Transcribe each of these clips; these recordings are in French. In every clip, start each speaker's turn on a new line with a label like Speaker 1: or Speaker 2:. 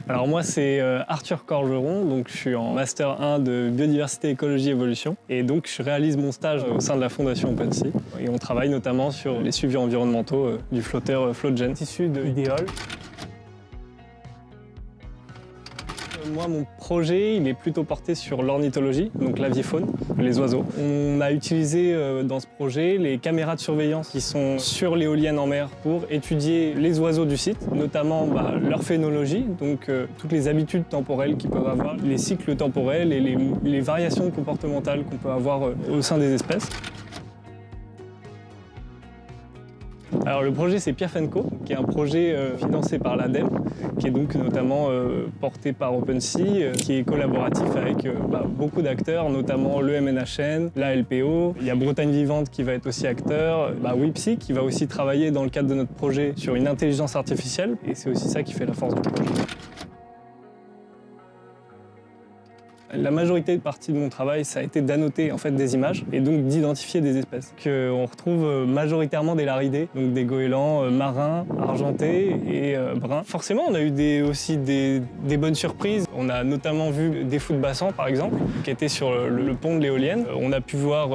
Speaker 1: Alors moi c'est Arthur Corgeron, donc je suis en Master 1 de Biodiversité, Écologie, Évolution et donc je réalise mon stage au sein de la Fondation OpenSea et on travaille notamment sur les suivis environnementaux du flotteur Floatgen issu de Ideol. Moi, mon projet, il est plutôt porté sur l'ornithologie, donc l'avifaune, les oiseaux. On a utilisé dans ce projet les caméras de surveillance qui sont sur l'éolienne en mer pour étudier les oiseaux du site, notamment leur phénologie, donc toutes les habitudes temporelles qu'ils peuvent avoir, les cycles temporels et les variations comportementales qu'on peut avoir au sein des espèces. Alors le projet c'est Pierre-Fenco, qui est un projet financé par l'ADEME, qui est donc notamment porté par OpenSea, qui est collaboratif avec beaucoup d'acteurs, notamment le MNHN, la LPO, il y a Bretagne Vivante qui va être aussi acteur, WIPSI qui va aussi travailler dans le cadre de notre projet sur une intelligence artificielle, et c'est aussi ça qui fait la force du projet. La majorité de partie de mon travail, ça a été d'annoter en fait des images et donc d'identifier des espèces qu'on retrouve majoritairement des laridés, donc des goélands marins, argentés et bruns. Forcément, on a eu aussi des bonnes surprises. On a notamment vu des fous de bassan, par exemple, qui étaient sur le pont de l'éolienne. On a pu voir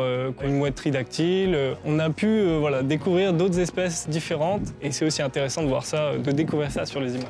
Speaker 1: une mouette tridactyle. On a pu découvrir d'autres espèces différentes et c'est aussi intéressant de voir ça, de découvrir ça sur les images.